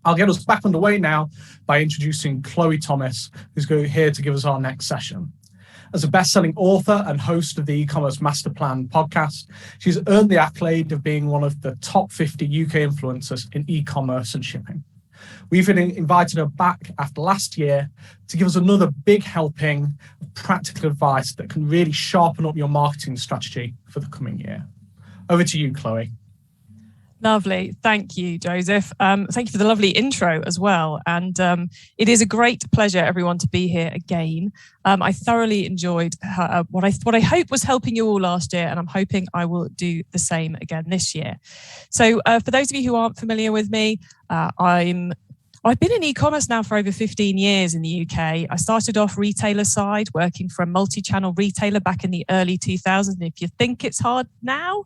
I'll get us back underway now by introducing Chloë Thomas, who's here to give us our next session. As a best-selling author and host of the eCommerce MasterPlan Podcast, she's earned the accolade of being one of the top 50 UK influencers in e-commerce and shipping. We've invited her back after last year to give us another big helping of practical advice that can really sharpen up your marketing strategy for the coming year. Over to you, Chloë. Lovely. Thank you, Joseph. Thank you for the lovely intro as well. And it is a great pleasure, everyone, to be here again. I thoroughly enjoyed what I hope was helping you all last year, and I'm hoping I will do the same again this year. So for those of you who aren't familiar with me, I've been in e-commerce now for over 15 years in the UK. I started off retailer side, working for a multi-channel retailer back in the early 2000s. And if you think it's hard now,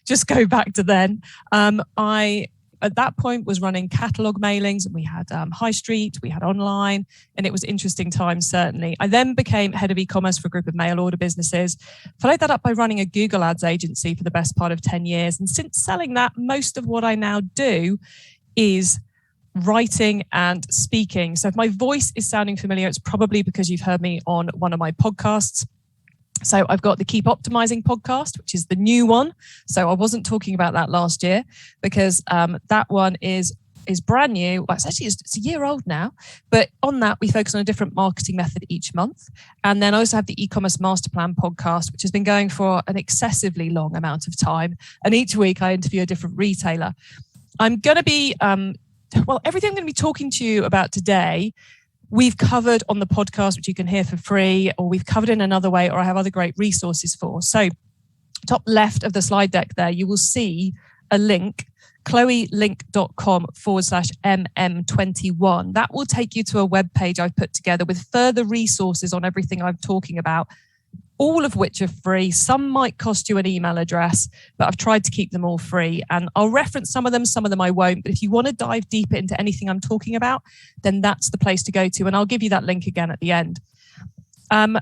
just go back to then. I, at that point, was running catalogue mailings, and we had high street, we had online, and it was interesting times, certainly. I then became head of e-commerce for a group of mail order businesses, followed that up by running a Google Ads agency for the best part of 10 years. And since selling that, most of what I now do is writing and speaking. So if my voice is sounding familiar, it's probably because you've heard me on one of my podcasts. So I've got the Keep Optimizing podcast, which is the new one. So I wasn't talking about that last year because that one is brand new. Well, it's a year old now, but on that we focus on a different marketing method each month. And then I also have the eCommerce MasterPlan podcast, which has been going for an excessively long amount of time. And each week I interview a different retailer. I'm going to be everything I'm going to be talking to you about today, we've covered on the podcast, which you can hear for free, or we've covered in another way, or I have other great resources for. So top left of the slide deck there, you will see a link, chloelink.com/MM21. That will take you to a web page I've put together with further resources on everything I'm talking about, all of which are free. Some might cost you an email address, but I've tried to keep them all free. And I'll reference some of them I won't. But if you want to dive deeper into anything I'm talking about, then that's the place to go to. And I'll give you that link again at the end. And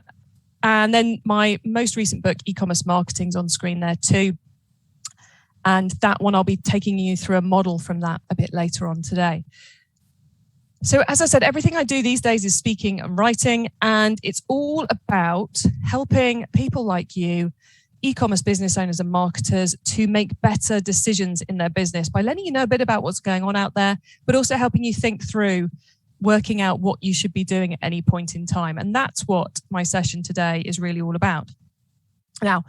then my most recent book, E-commerce Marketing, is on screen there too. And that one, I'll be taking you through a model from that a bit later on today. So as I said, everything I do these days is speaking and writing, and it's all about helping people like you, e-commerce business owners and marketers, to make better decisions in their business by letting you know a bit about what's going on out there, but also helping you think through working out what you should be doing at any point in time. And that's what my session today is really all about. Now,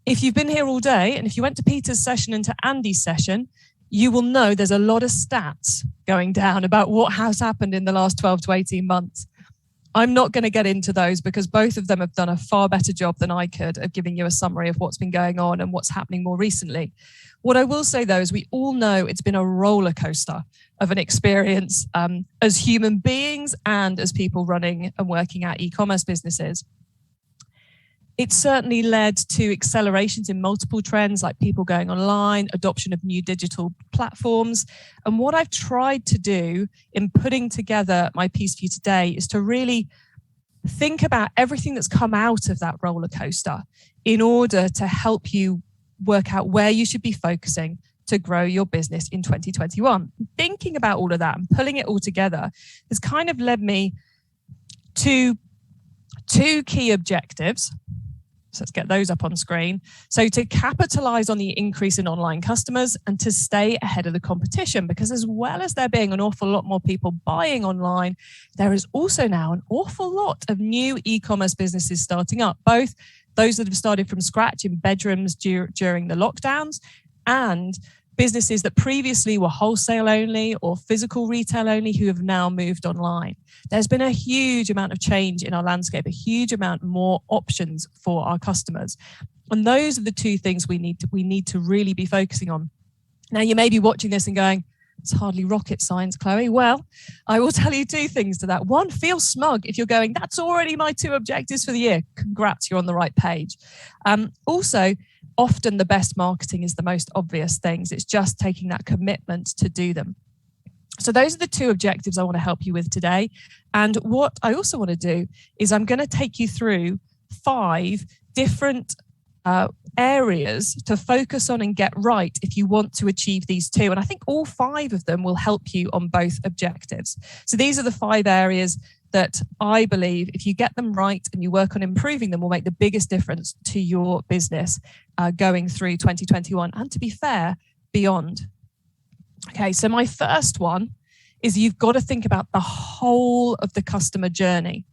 if you've been here all day, and if you went to Peter's session and to Andy's session, you will know there's a lot of stats going down about what has happened in the last 12 to 18 months. I'm not going to get into those because both of them have done a far better job than I could of giving you a summary of what's been going on and what's happening more recently. What I will say, though, is we all know it's been a roller coaster of an experience as human beings and as people running and working at e-commerce businesses. It's certainly led to accelerations in multiple trends like people going online, adoption of new digital platforms. And what I've tried to do in putting together my piece for you today is to really think about everything that's come out of that roller coaster in order to help you work out where you should be focusing to grow your business in 2021. Thinking about all of that and pulling it all together has kind of led me to two key objectives. So let's get those up on screen. So to capitalize on the increase in online customers and to stay ahead of the competition, because as well as there being an awful lot more people buying online, there is also now an awful lot of new e-commerce businesses starting up, both those that have started from scratch in bedrooms during the lockdowns and businesses that previously were wholesale only or physical retail only who have now moved online. There's been a huge amount of change in our landscape, a huge amount more options for our customers. And those are the two things we need to really be focusing on. Now, you may be watching this and going, it's hardly rocket science, Chloë. Well, I will tell you two things to that. One, feel smug if you're going, that's already my two objectives for the year. Congrats, you're on the right page. Also, often the best marketing is the most obvious things. It's just taking that commitment to do them. So those are the two objectives I want to help you with today. And what I also want to do is I'm going to take you through 5 different areas to focus on and get right if you want to achieve these two. And I think all 5 of them will help you on both objectives. So these are the 5 areas that I believe if you get them right and you work on improving them will make the biggest difference to your business going through 2021 and, to be fair, beyond. Okay, so my first one is you've got to think about the whole of the customer journey.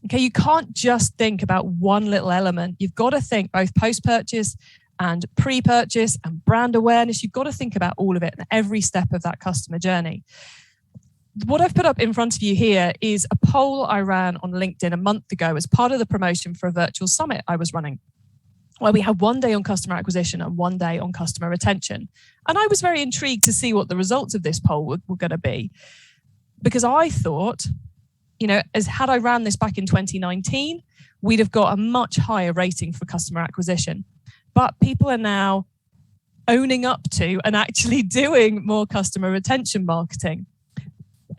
Okay, you can't just think about one little element. You've got to think both post-purchase and pre-purchase and brand awareness. You've got to think about all of it and every step of that customer journey. What I've put up in front of you here is a poll I ran on LinkedIn a month ago as part of the promotion for a virtual summit I was running, where we had one day on customer acquisition and one day on customer retention. And I was very intrigued to see what the results of this poll were going to be, because I thought, as had I ran this back in 2019, we'd have got a much higher rating for customer acquisition. But people are now owning up to and actually doing more customer retention marketing.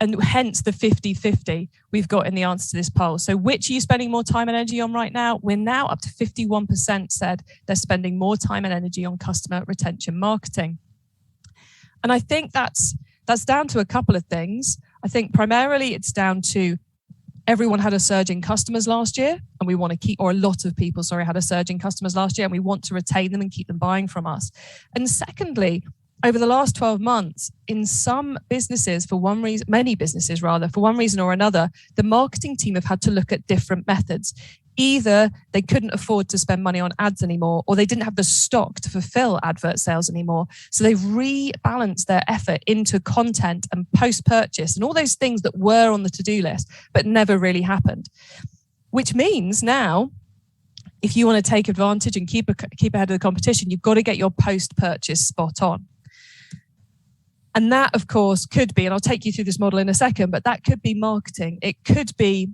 And hence the 50-50 we've got in the answer to this poll. So which are you spending more time and energy on right now? We're now up to 51% said they're spending more time and energy on customer retention marketing. And I think that's down to a couple of things. I think primarily it's down to everyone had a surge in customers last year, and we want to keep, or a lot of people, had a surge in customers last year, and we want to retain them and keep them buying from us. And secondly, over the last 12 months, in some businesses, many businesses for one reason or another, the marketing team have had to look at different methods. Either they couldn't afford to spend money on ads anymore, or they didn't have the stock to fulfill advert sales anymore. So they've rebalanced their effort into content and post-purchase and all those things that were on the to-do list, but never really happened. Which means now, if you want to take advantage and keep ahead of the competition, you've got to get your post-purchase spot on. And that, of course, could be, and I'll take you through this model in a second, but that could be marketing. It could be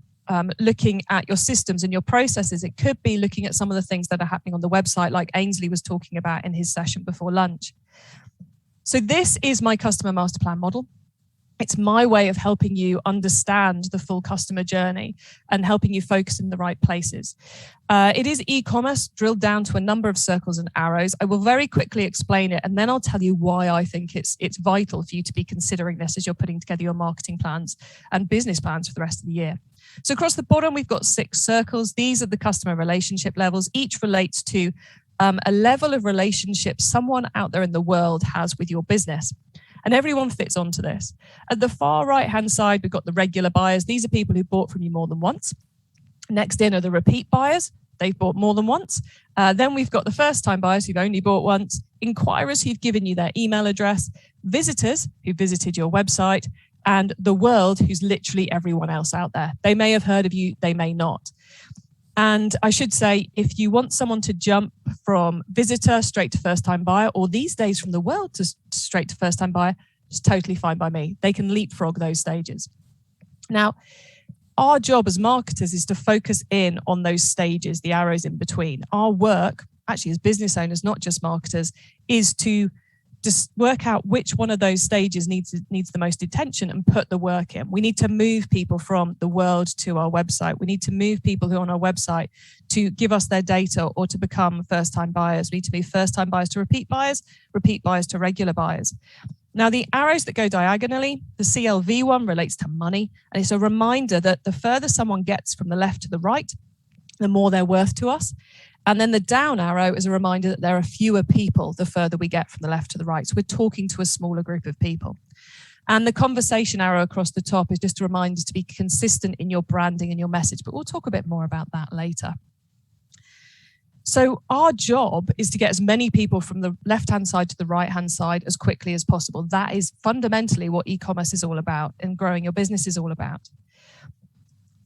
looking at your systems and your processes. It could be looking at some of the things that are happening on the website, like Ainsley was talking about in his session before lunch. So this is my customer master plan model. It's my way of helping you understand the full customer journey and helping you focus in the right places. It is e-commerce drilled down to a number of circles and arrows. I will very quickly explain it, and then I'll tell you why I think it's vital for you to be considering this as you're putting together your marketing plans and business plans for the rest of the year. So across the bottom, we've got 6 circles. These are the customer relationship levels. Each relates to a level of relationship someone out there in the world has with your business. And everyone fits onto this. At the far right-hand side, we've got the regular buyers. These are people who bought from you more than once. Next in are the repeat buyers. They've bought more than once. Then we've got the first-time buyers who've only bought once, inquirers who've given you their email address, visitors who visited your website, and the world who's literally everyone else out there. They may have heard of you, they may not. And I should say, if you want someone to jump from visitor straight to first-time buyer, or these days from the world to straight to first-time buyer, it's totally fine by me. They can leapfrog those stages. Now, our job as marketers is to focus in on those stages, the arrows in between. Our work, actually as business owners, not just marketers, is to just work out which one of those stages needs the most attention and put the work in. We need to move people from the world to our website. We need to move people who are on our website to give us their data or to become first-time buyers. We need to move first-time buyers to repeat buyers to regular buyers. Now, the arrows that go diagonally, the CLV one relates to money, and it's a reminder that the further someone gets from the left to the right, the more they're worth to us. And then the down arrow is a reminder that there are fewer people the further we get from the left to the right. So we're talking to a smaller group of people. And the conversation arrow across the top is just a reminder to be consistent in your branding and your message, but we'll talk a bit more about that later. So our job is to get as many people from the left-hand side to the right-hand side as quickly as possible. That is fundamentally what e-commerce is all about and growing your business is all about.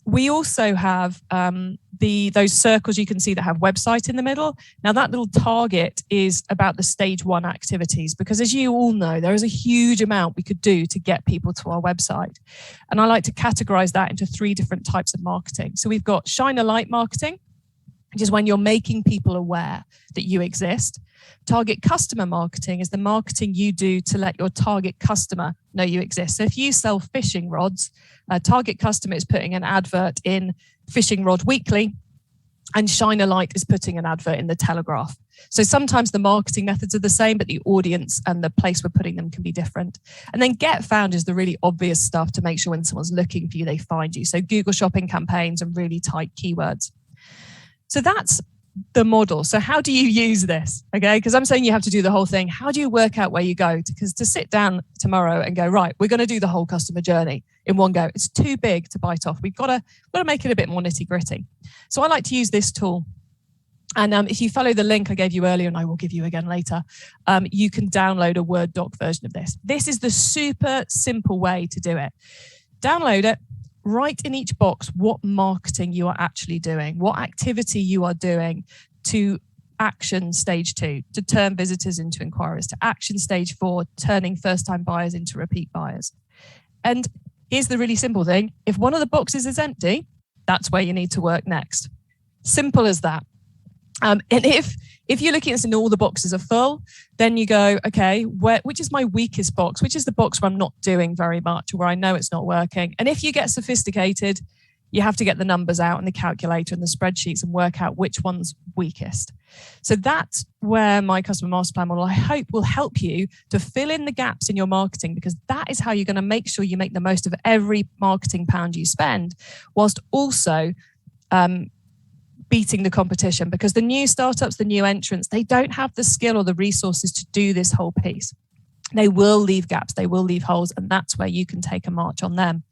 We also have those circles you can see that have website in the middle. Now that little target is about the stage 1 activities, because as you all know, there is a huge amount we could do to get people to our website. And I like to categorize that into 3 different types of marketing. So we've got shine a light marketing, which is when you're making people aware that you exist. Target customer marketing is the marketing you do to let your target customer know you exist. So if you sell fishing rods, a target customer is putting an advert in Fishing Rod Weekly, and Shine a Light is putting an advert in the Telegraph. So sometimes the marketing methods are the same, but the audience and the place we're putting them can be different. And then Get Found is the really obvious stuff to make sure when someone's looking for you, they find you. So Google shopping campaigns and really tight keywords. So that's the model. So how do you use this? Okay, because I'm saying you have to do the whole thing. How do you work out where you go? Because to sit down tomorrow and go, right, we're going to do the whole customer journey in one go, it's too big to bite off. We've got to make it a bit more nitty gritty. So I like to use this tool. And if you follow the link I gave you earlier, and I will give you again later, you can download a Word doc version of this. This is the super simple way to do it. Download it. Write in each box what marketing you are actually doing, what activity you are doing to action stage 2, to turn visitors into inquiries, to action stage 4, turning first-time buyers into repeat buyers. And here's the really simple thing. If one of the boxes is empty, that's where you need to work next. Simple as that. And if you're looking at this and all the boxes are full, then you go, okay, which is my weakest box? Which is the box where I'm not doing very much, or where I know it's not working? And if you get sophisticated, you have to get the numbers out and the calculator and the spreadsheets and work out which one's weakest. So that's where my customer master plan model, I hope, will help you to fill in the gaps in your marketing, because that is how you're going to make sure you make the most of every marketing pound you spend, whilst also beating the competition, because the new startups, the new entrants, they don't have the skill or the resources to do this whole piece. They will leave gaps, they will leave holes, and that's where you can take a march on them.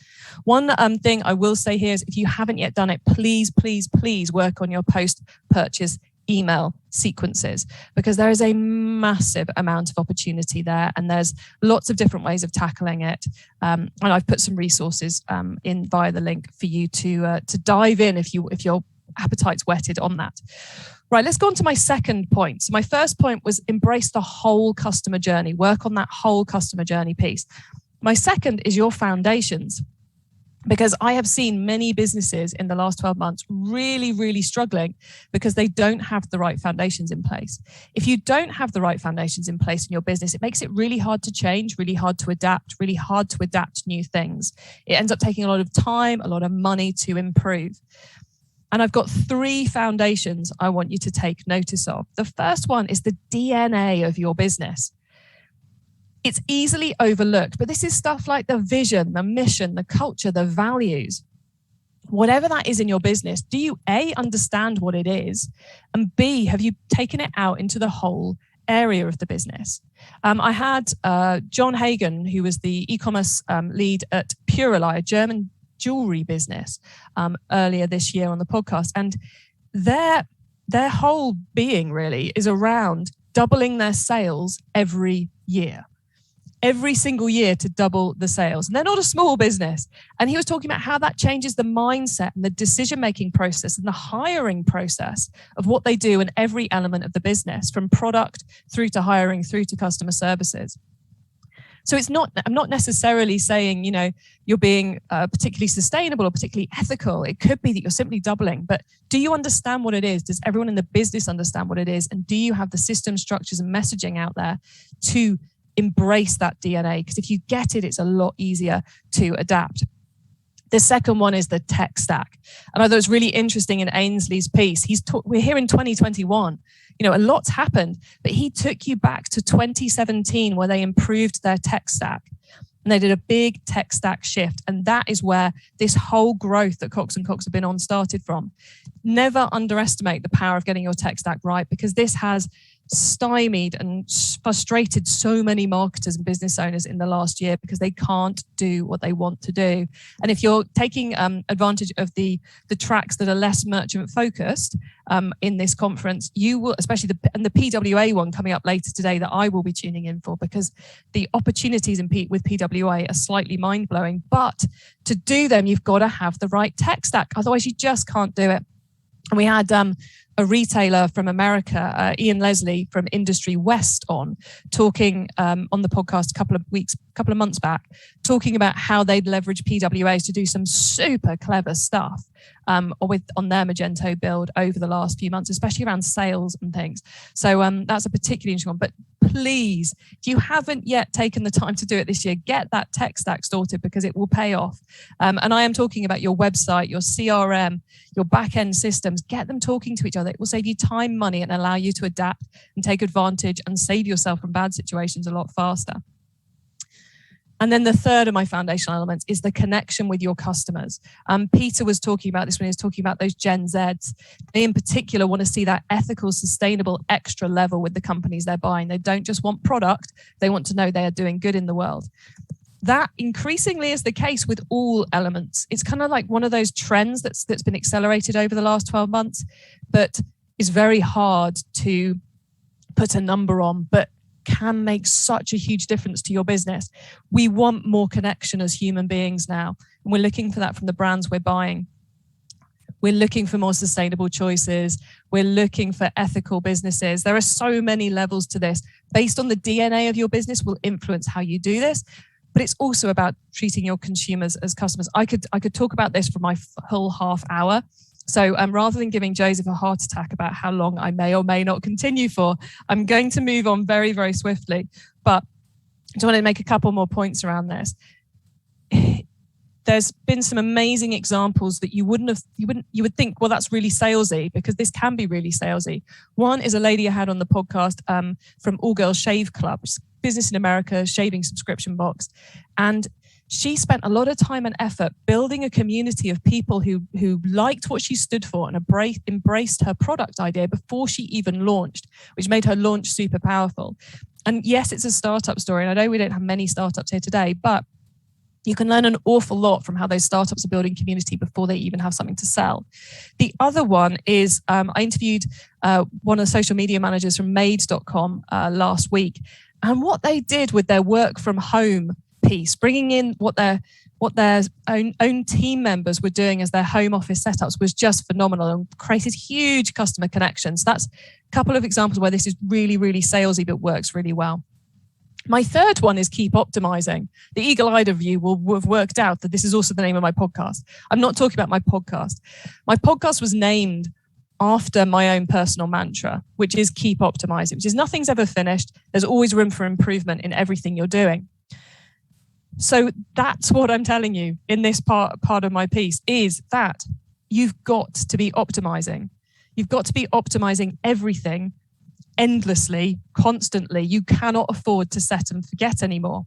One thing I will say here is, if you haven't yet done it, please, please, please work on your post-purchase email sequences, because there is a massive amount of opportunity there, and there's lots of different ways of tackling it. And I've put some resources in via the link for you to dive in if your appetite's whetted on that. Right, let's go on to my second point. So my first point was embrace the whole customer journey, work on that whole customer journey piece. My second is your foundations, because I have seen many businesses in the last 12 months really, really struggling because they don't have the right foundations in place. If you don't have the right foundations in place in your business, it makes it really hard to change, really hard to adapt new things. It ends up taking a lot of time, a lot of money to improve. And I've got 3 foundations I want you to take notice of. The first one is the DNA of your business. It's easily overlooked, but this is stuff like the vision, the mission, the culture, the values. Whatever that is in your business, do you A, understand what it is, and B, have you taken it out into the whole area of the business? I had John Hagen, who was the e-commerce lead at Purely, a German jewelry business, earlier this year on the podcast, and their whole being really is around doubling their sales every single year to double the sales. And they're not a small business. And he was talking about how that changes the mindset and the decision-making process and the hiring process of what they do in every element of the business, from product through to hiring through to customer services. So I'm not necessarily saying, you're being particularly sustainable or particularly ethical. It could be that you're simply doubling, but do you understand what it is? Does everyone in the business understand what it is? And do you have the system, structures, and messaging out there to embrace that DNA? Because if you get it, it's a lot easier to adapt. The second one is the tech stack. And I thought it was really interesting in Ainsley's piece. We're here in 2021. A lot's happened, but he took you back to 2017 where they improved their tech stack. And they did a big tech stack shift. And that is where this whole growth that Cox & Cox have been on started from. Never underestimate the power of getting your tech stack right, because this has stymied and frustrated so many marketers and business owners in the last year because they can't do what they want to do. And if you're taking advantage of the tracks that are less merchant focused in this conference, you will, especially the PWA one coming up later today that I will be tuning in for, because the opportunities with PWA are slightly mind-blowing. But to do them, you've got to have the right tech stack. Otherwise, you just can't do it. And we had a retailer from America, Ian Leslie from Industry West, on talking on the podcast a couple of months back, talking about how they'd leverage PWAs to do some super clever stuff on their Magento build over the last few months, especially around sales and things. So that's a particularly interesting one. But please, if you haven't yet taken the time to do it this year, get that tech stack sorted, because it will pay off. And I am talking about your website, your CRM, your back-end systems. Get them talking to each other. It will save you time, money, and allow you to adapt and take advantage and save yourself from bad situations a lot faster. And then the third of my foundational elements is the connection with your customers. Peter was talking about this when he was talking about those Gen Zs. They in particular want to see that ethical, sustainable, extra level with the companies they're buying. They don't just want product, they want to know they are doing good in the world. That increasingly is the case with all elements. It's kind of like one of those trends that's been accelerated over the last 12 months, but is very hard to put a number on, but can make such a huge difference to your business. We want more connection as human beings now, and we're looking for that from the brands we're buying. We're looking for more sustainable choices. We're looking for ethical businesses. There are so many levels to this. Based on the DNA of your business will influence how you do this, but it's also about treating your consumers as customers. I could talk about this for my whole half hour. So rather than giving Joseph a heart attack about how long I may or may not continue for, I'm going to move on very, very swiftly. But I just want to make a couple more points around this. There's been some amazing examples that you would think, well, that's really salesy, because this can be really salesy. One is a lady I had on the podcast from All Girls Shave Club, which is a business in America, shaving subscription box. And she spent a lot of time and effort building a community of people who liked what she stood for and embraced her product idea before she even launched, which made her launch super powerful. And yes, it's a startup story. And I know we don't have many startups here today, but you can learn an awful lot from how those startups are building community before they even have something to sell. The other one is I interviewed one of the social media managers from made.com last week. And what they did with their work from home piece, bringing in what their own team members were doing as their home office setups, was just phenomenal and created huge customer connections. That's a couple of examples where this is really, really salesy, but works really well. My third one is keep optimizing. The eagle-eyed of you will have worked out that this is also the name of my podcast. I'm not talking about my podcast. My podcast was named after my own personal mantra, which is keep optimizing, which is nothing's ever finished. There's always room for improvement in everything you're doing. So that's what I'm telling you in this part of my piece, is that you've got to be optimizing. You've got to be optimizing everything endlessly, constantly. You cannot afford to set and forget anymore.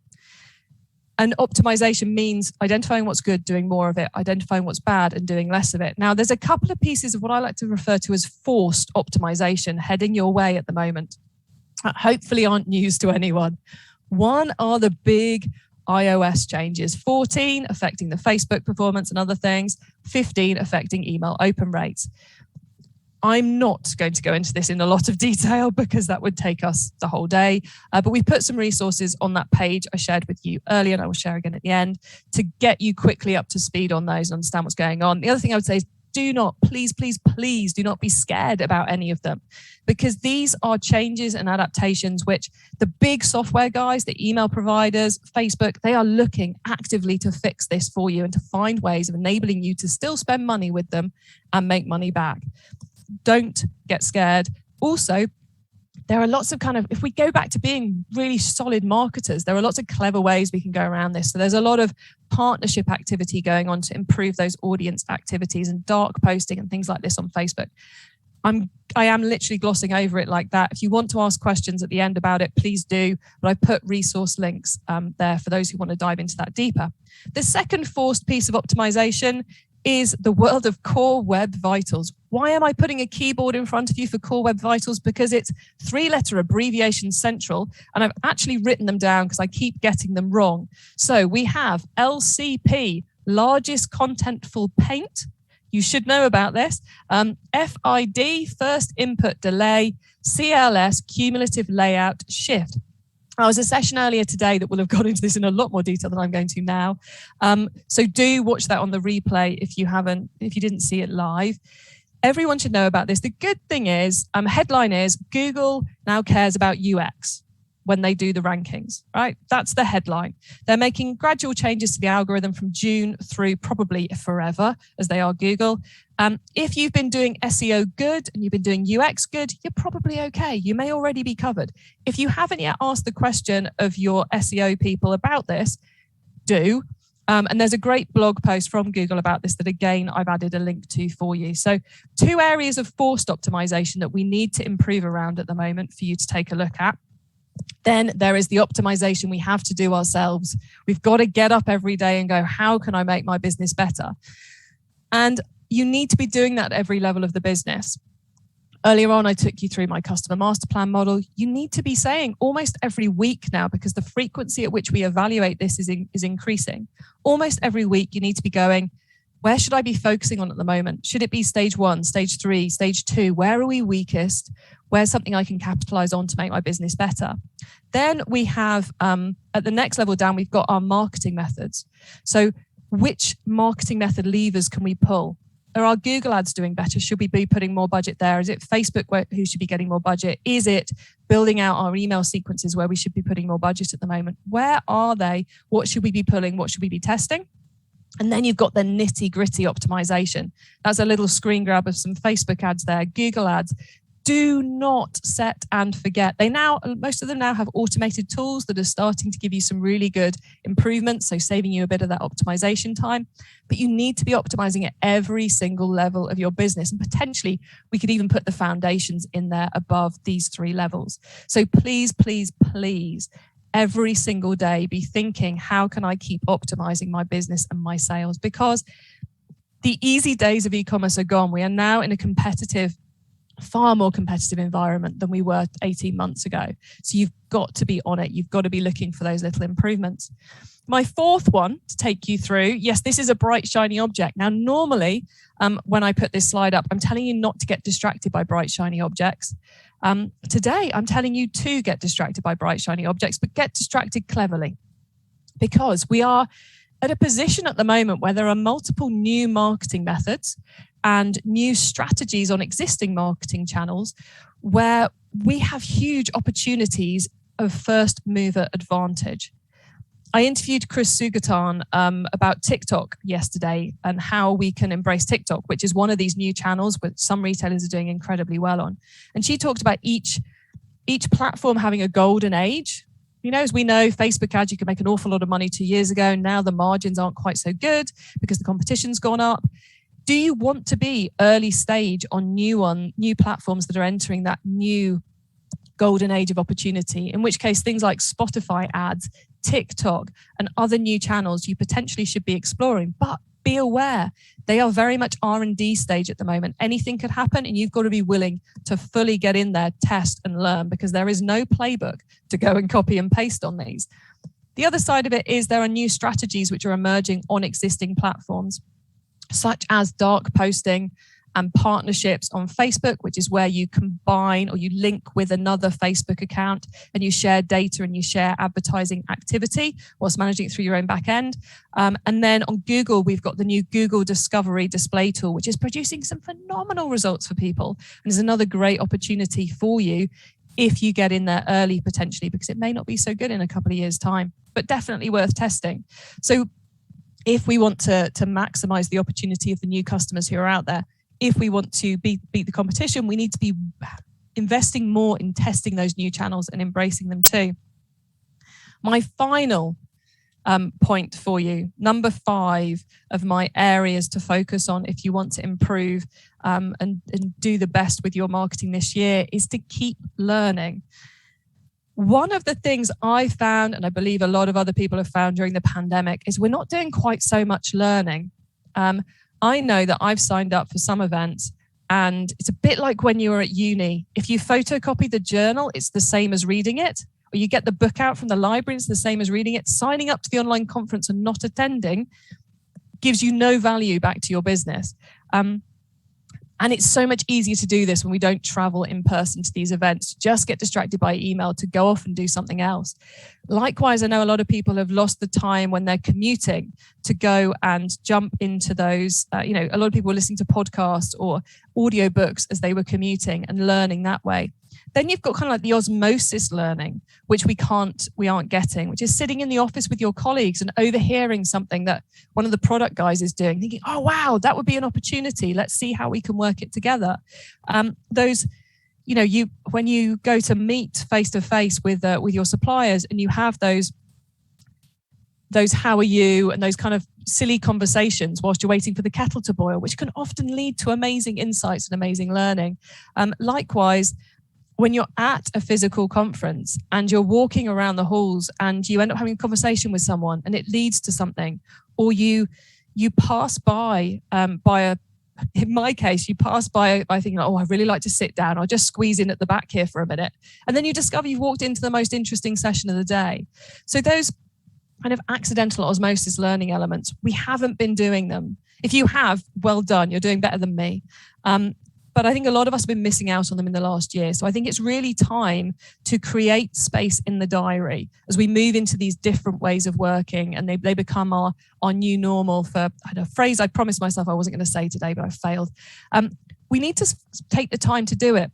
And optimization means identifying what's good, doing more of it, identifying what's bad and doing less of it. Now, there's a couple of pieces of what I like to refer to as forced optimization heading your way at the moment. Hopefully aren't news to anyone. One are the big iOS changes, 14 affecting the Facebook performance and other things, 15 affecting email open rates. I'm not going to go into this in a lot of detail because that would take us the whole day, but we put some resources on that page I shared with you earlier, and I will share again at the end, to get you quickly up to speed on those and understand what's going on. The other thing I would say is do not, please do not be scared about any of them, because these are changes and adaptations which the big software guys, the email providers, Facebook, they are looking actively to fix this for you and to find ways of enabling you to still spend money with them and make money back. Don't get scared. Also, there are lots of if we go back to being really solid marketers, there are lots of clever ways we can go around this. So there's a lot of partnership activity going on to improve those audience activities and dark posting and things like this on Facebook. I am literally glossing over it like that. If you want to ask questions at the end about it, please do. But I put resource links there for those who want to dive into that deeper. The second forced piece of optimization is the world of Core Web Vitals. Why am I putting a keyboard in front of you for Core Web Vitals? Because it's 3-letter abbreviation central, and I've actually written them down because I keep getting them wrong. So we have LCP, largest contentful paint. You should know about this. FID, first input delay. CLS, cumulative layout shift. I was a session earlier today that will have gone into this in a lot more detail than I'm going to now. So do watch that on the replay if you didn't see it live. Everyone should know about this. The good thing is, headline is, Google now cares about UX. when they do the rankings, right? That's the headline. They're making gradual changes to the algorithm from June through probably forever, as they are Google. If you've been doing SEO good and you've been doing UX good, you're probably okay. You may already be covered. If you haven't yet asked the question of your SEO people about this, do. And there's a great blog post from Google about this that, again, I've added a link to for you. So 2 areas of forced optimization that we need to improve around at the moment for you to take a look at. Then there is the optimization we have to do ourselves. We've got to get up every day and go, how can I make my business better? And you need to be doing that at every level of the business. Earlier on, I took you through my customer master plan model. You need to be saying almost every week now, because the frequency at which we evaluate this is increasing. Almost every week, you need to be going, where should I be focusing on at the moment? Should it be stage 1, stage 3, stage 2? Where are we weakest? Where's something I can capitalize on to make my business better? Then we have, at the next level down, we've got our marketing methods. So which marketing method levers can we pull? Are our Google ads doing better? Should we be putting more budget there? Is it Facebook who should be getting more budget? Is it building out our email sequences where we should be putting more budget at the moment? Where are they? What should we be pulling? What should we be testing? And then you've got the nitty gritty optimization. That's a little screen grab of some Facebook ads there, Google ads. Do not set and forget. Most of them now have automated tools that are starting to give you some really good improvements, so saving you a bit of that optimization time. But you need to be optimizing at every single level of your business. And potentially, we could even put the foundations in there above these 3 levels. So please, please, please, every single day, be thinking, how can I keep optimizing my business and my sales? Because the easy days of e-commerce are gone. We are now in a far more competitive environment than we were 18 months ago. So you've got to be on it. You've got to be looking for those little improvements. My 4th one to take you through, yes, this is a bright, shiny object. Now, normally, when I put this slide up, I'm telling you not to get distracted by bright, shiny objects. Today, I'm telling you to get distracted by bright, shiny objects, but get distracted cleverly. Because we are at a position at the moment where there are multiple new marketing methods and new strategies on existing marketing channels where we have huge opportunities of first mover advantage. I interviewed Chris Sugatan about TikTok yesterday and how we can embrace TikTok, which is one of these new channels which some retailers are doing incredibly well on. And she talked about each platform having a golden age. You know, as we know, Facebook ads, you could make an awful lot of money 2 years ago. Now the margins aren't quite so good because the competition's gone up. Do you want to be early stage on new platforms that are entering that new golden age of opportunity? In which case, things like Spotify ads, TikTok, and other new channels you potentially should be exploring. But be aware, they are very much R&D stage at the moment. Anything could happen, and you've got to be willing to fully get in there, test and learn, because there is no playbook to go and copy and paste on these. The other side of it is there are new strategies which are emerging on existing platforms, such as dark posting and partnerships on Facebook, which is where you combine or you link with another Facebook account and you share data and you share advertising activity whilst managing it through your own back end. And then on Google, we've got the new Google Discovery display tool, which is producing some phenomenal results for people. And is another great opportunity for you if you get in there early, potentially, because it may not be so good in a couple of years' time, but definitely worth testing. So if we want to maximize the opportunity of the new customers who are out there, if we want to beat the competition, we need to be investing more in testing those new channels and embracing them too. My final point for you, number 5 of my areas to focus on if you want to improve and do the best with your marketing this year, is to keep learning. One of the things I found, and I believe a lot of other people have found during the pandemic, is we're not doing quite so much learning. I know that I've signed up for some events, and it's a bit like when you were at uni. If you photocopy the journal, it's the same as reading it. Or you get the book out from the library, it's the same as reading it. Signing up to the online conference and not attending gives you no value back to your business. And it's so much easier to do this when we don't travel in person to these events. Just get distracted by email to go off and do something else. Likewise, I know a lot of people have lost the time when they're commuting to go and jump into those. A lot of people were listening to podcasts or audiobooks as they were commuting and learning that way. Then you've got kind of like the osmosis learning, which we aren't getting, which is sitting in the office with your colleagues and overhearing something that one of the product guys is doing, thinking, oh, wow, that would be an opportunity. Let's see how we can work it together. Those, when you go to meet face to face with your suppliers and you have those how are you and those kind of silly conversations whilst you're waiting for the kettle to boil, which can often lead to amazing insights and amazing learning. Likewise, when you're at a physical conference and you're walking around the halls and you end up having a conversation with someone and it leads to something, or you pass by in my case, you pass by thinking, oh, I'd really like to sit down. I'll just squeeze in at the back here for a minute. And then you discover you've walked into the most interesting session of the day. So those kind of accidental osmosis learning elements, we haven't been doing them. If you have, well done. You're doing better than me. But I think a lot of us have been missing out on them in the last year. So I think it's really time to create space in the diary as we move into these different ways of working, and they become our new normal. For a phrase I promised myself I wasn't going to say today, but I failed. We need to take the time to do it.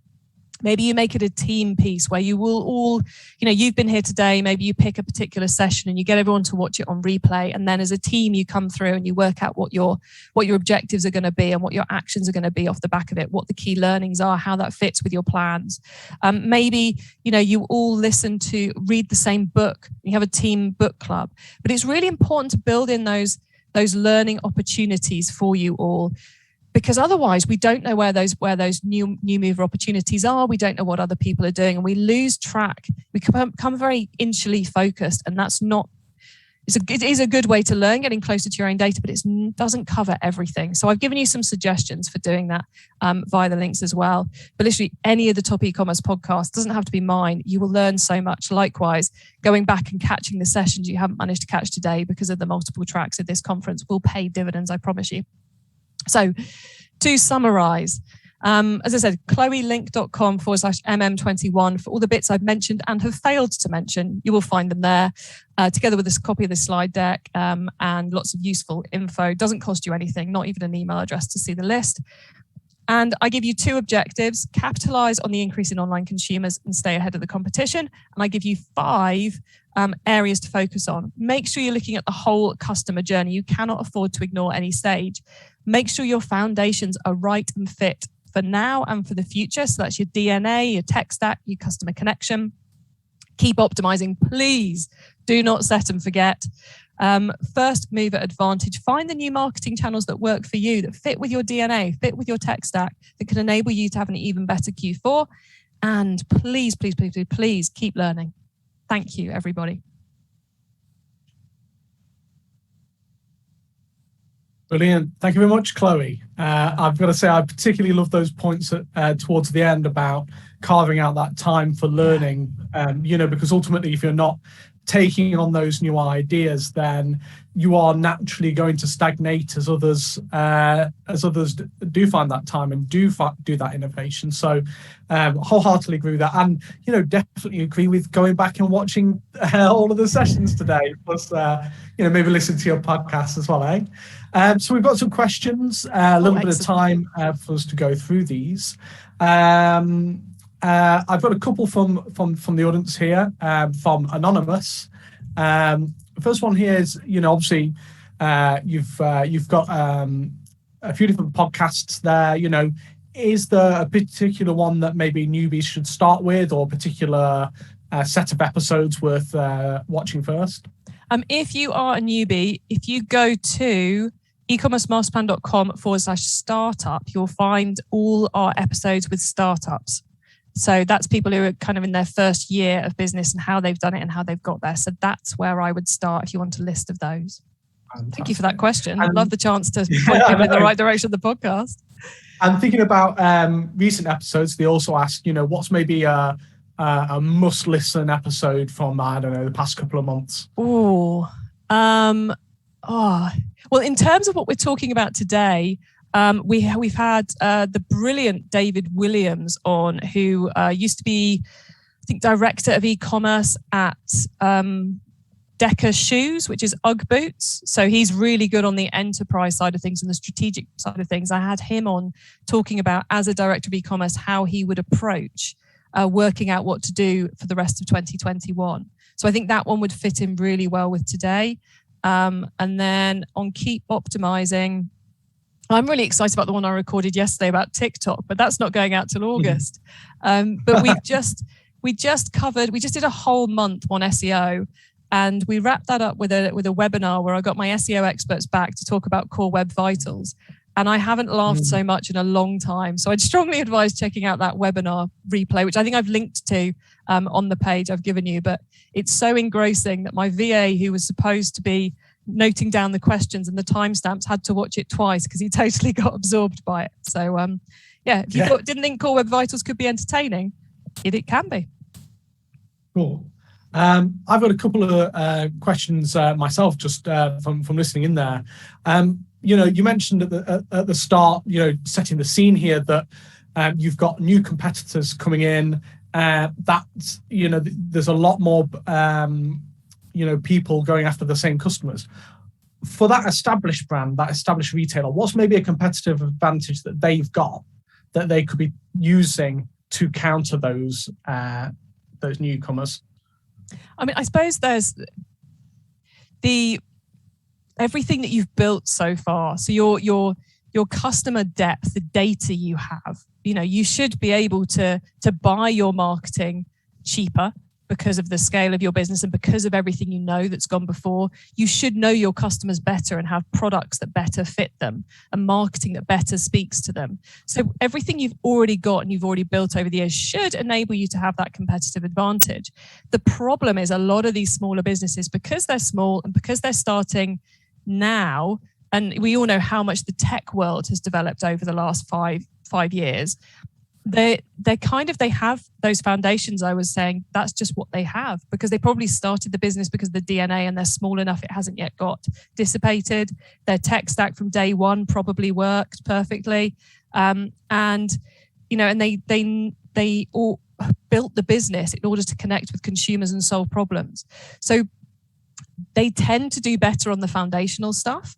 Maybe you make it a team piece where you will all, you've been here today, maybe you pick a particular session and you get everyone to watch it on replay. And then as a team, you come through and you work out what your objectives are going to be and what your actions are going to be off the back of it, what the key learnings are, how that fits with your plans. Maybe, you all read the same book. You have a team book club. But it's really important to build in those learning opportunities for you all. Because otherwise we don't know where those new mover opportunities are. We don't know what other people are doing, and we lose track. We become very insularly focused, and that's not. It is a good way to learn, getting closer to your own data, but it doesn't cover everything. So I've given you some suggestions for doing that via the links as well. But literally any of the top e-commerce podcasts, doesn't have to be mine. You will learn so much. Likewise, going back and catching the sessions you haven't managed to catch today because of the multiple tracks of this conference will pay dividends, I promise you. So to summarize, as I said, chloelink.com/mm21 for all the bits I've mentioned and have failed to mention. You will find them there together with a copy of the slide deck and lots of useful info. Doesn't cost you anything, not even an email address to see the list. And I give you 2 objectives: capitalize on the increase in online consumers and stay ahead of the competition. And I give you 5 areas to focus on. Make sure you're looking at the whole customer journey. You cannot afford to ignore any stage. Make sure your foundations are right and fit for now and for the future. So that's your DNA, your tech stack, your customer connection. Keep optimizing, please. Do not set and forget. First mover advantage. Find the new marketing channels that work for you, that fit with your DNA, fit with your tech stack, that can enable you to have an even better Q4. And please, please, please, please, please keep learning. Thank you, everybody. Brilliant. Thank you very much, Chloe. I've got to say, I particularly love those points towards the end about carving out that time for learning, because ultimately, if you're not taking on those new ideas, then you are naturally going to stagnate as others do find that time and do that innovation. So wholeheartedly agree with that, and definitely agree with going back and watching all of the sessions today, plus maybe listen to your podcast as well, eh? So we've got some questions, a little bit of time for us to go through these. I've got a couple from the audience here, from Anonymous. The first one here is, obviously, you've got a few different podcasts there. Is there a particular one that maybe newbies should start with, or a particular set of episodes worth watching first? If you are a newbie, if you go to ecommercemasterplan.com/startup, you'll find all our episodes with startups. So that's people who are kind of in their first year of business and how they've done it and how they've got there. So that's where I would start if you want a list of those. Fantastic. Thank you for that question. I love the chance to point people in the right direction of the podcast. And thinking about recent episodes, they also ask, what's maybe a must-listen episode from, I don't know, the past couple of months? Well, in terms of what we're talking about today, we've had the brilliant David Williams on, who used to be, I think, director of e-commerce at Decker Shoes, which is Ugg boots. So he's really good on the enterprise side of things and the strategic side of things. I had him on talking about, as a director of e-commerce, how he would approach working out what to do for the rest of 2021. So I think that one would fit in really well with today. And then on keep optimizing, I'm really excited about the one I recorded yesterday about TikTok, but that's not going out till August. But we just did a whole month on SEO, and we wrapped that up with a webinar where I got my SEO experts back to talk about core web vitals. And I haven't laughed so much in a long time. So I'd strongly advise checking out that webinar replay, which I think I've linked to on the page I've given you. But it's so engrossing that my VA, who was supposed to be noting down the questions and the timestamps, had to watch it twice because he totally got absorbed by it. So if you didn't think core web vitals could be entertaining, it can be. Cool. I've got a couple of questions myself, just from listening in there. You mentioned at the start, setting the scene here, that you've got new competitors coming in. That's, there's a lot more, people going after the same customers. For that established brand, that established retailer, what's maybe a competitive advantage that they've got that they could be using to counter those newcomers? I mean, I suppose there's everything that you've built so far. So your customer depth, the data you have, you should be able to buy your marketing cheaper because of the scale of your business and because of everything that's gone before. You should know your customers better and have products that better fit them and marketing that better speaks to them. So everything you've already got and you've already built over the years should enable you to have that competitive advantage. The problem is a lot of these smaller businesses, because they're small and because they're starting now, and we all know how much the tech world has developed over the last five years, they have those foundations. I was saying that's just what they have, because they probably started the business because of the DNA, and they're small enough it hasn't yet got dissipated. Their tech stack from day one probably worked perfectly, and they all built the business in order to connect with consumers and solve problems. So they tend to do better on the foundational stuff,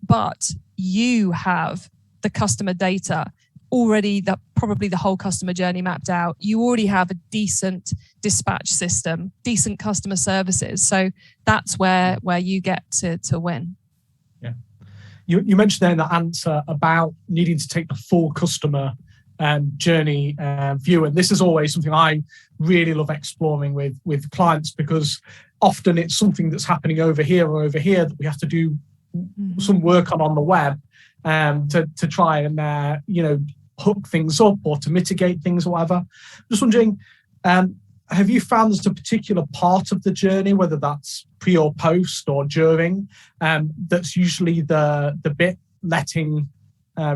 but you have the customer data already, that probably the whole customer journey mapped out. You already have a decent dispatch system, decent customer services. So that's where you get to win. Yeah. You mentioned there in that answer about needing to take the full customer journey view. And this is always something I really love exploring with clients, because often it's something that's happening over here or over here that we have to do some work on the web to try and hook things up or to mitigate things or whatever. Just wondering, have you found there's a particular part of the journey, whether that's pre or post or during, that's usually the bit letting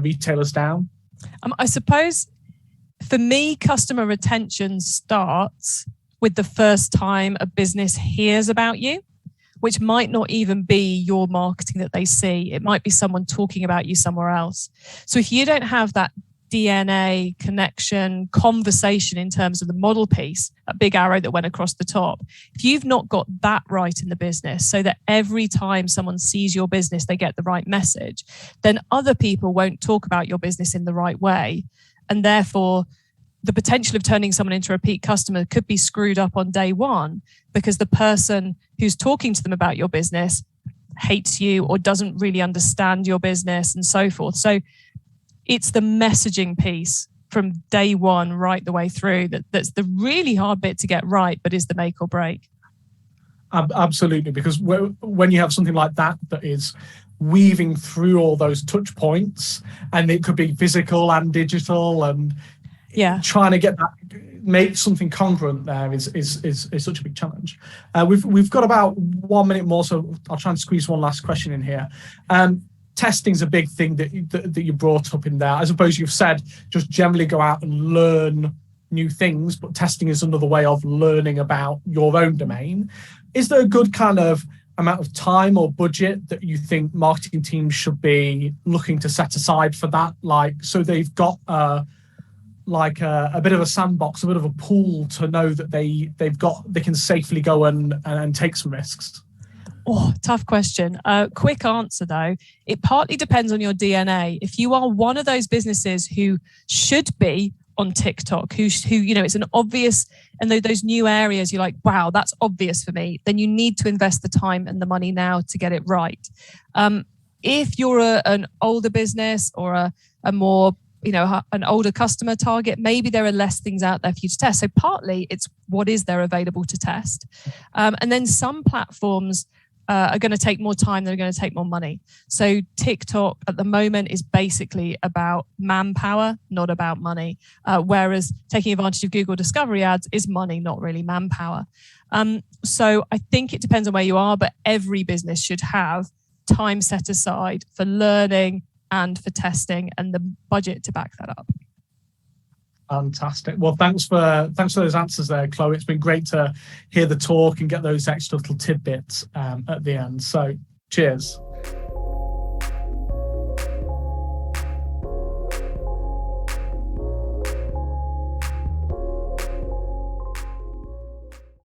retailers down? I suppose for me, customer retention starts with the first time a business hears about you, which might not even be your marketing that they see. It might be someone talking about you somewhere else. So if you don't have that DNA connection conversation in terms of the model piece, a big arrow that went across the top, if you've not got that right in the business, so that every time someone sees your business they get the right message, then other people won't talk about your business in the right way, and therefore the potential of turning someone into a repeat customer could be screwed up on day one, because the person who's talking to them about your business hates you or doesn't really understand your business and so forth. So it's the messaging piece from day one right the way through that's the really hard bit to get right, but is the make or break. Absolutely, because when you have something like that is weaving through all those touch points, and it could be physical and digital, and trying to get that, make something congruent there is such a big challenge. We've got about 1 minute more, so I'll try and squeeze one last question in here. Testing is a big thing that you brought up in there. I suppose you've said just generally go out and learn new things, but testing is another way of learning about your own domain. Is there a good kind of amount of time or budget that you think marketing teams should be looking to set aside for that? So they've got a bit of a sandbox, a bit of a pool to know that they can safely go and take some risks. Oh, tough question. Quick answer though. It partly depends on your DNA. If you are one of those businesses who should be on TikTok, who it's an obvious, and those new areas you're like, wow, that's obvious for me, then you need to invest the time and the money now to get it right. If you're an older business or a more, an older customer target, maybe there are less things out there for you to test. So partly it's what is there available to test. And then some platforms are going to take more time, they're going to take more money. So TikTok at the moment is basically about manpower, not about money. Whereas taking advantage of Google Discovery ads is money, not really manpower. So I think it depends on where you are, but every business should have time set aside for learning and for testing and the budget to back that up. Fantastic. Well, thanks for those answers there, Chloë. It's been great to hear the talk and get those extra little tidbits at the end. So cheers.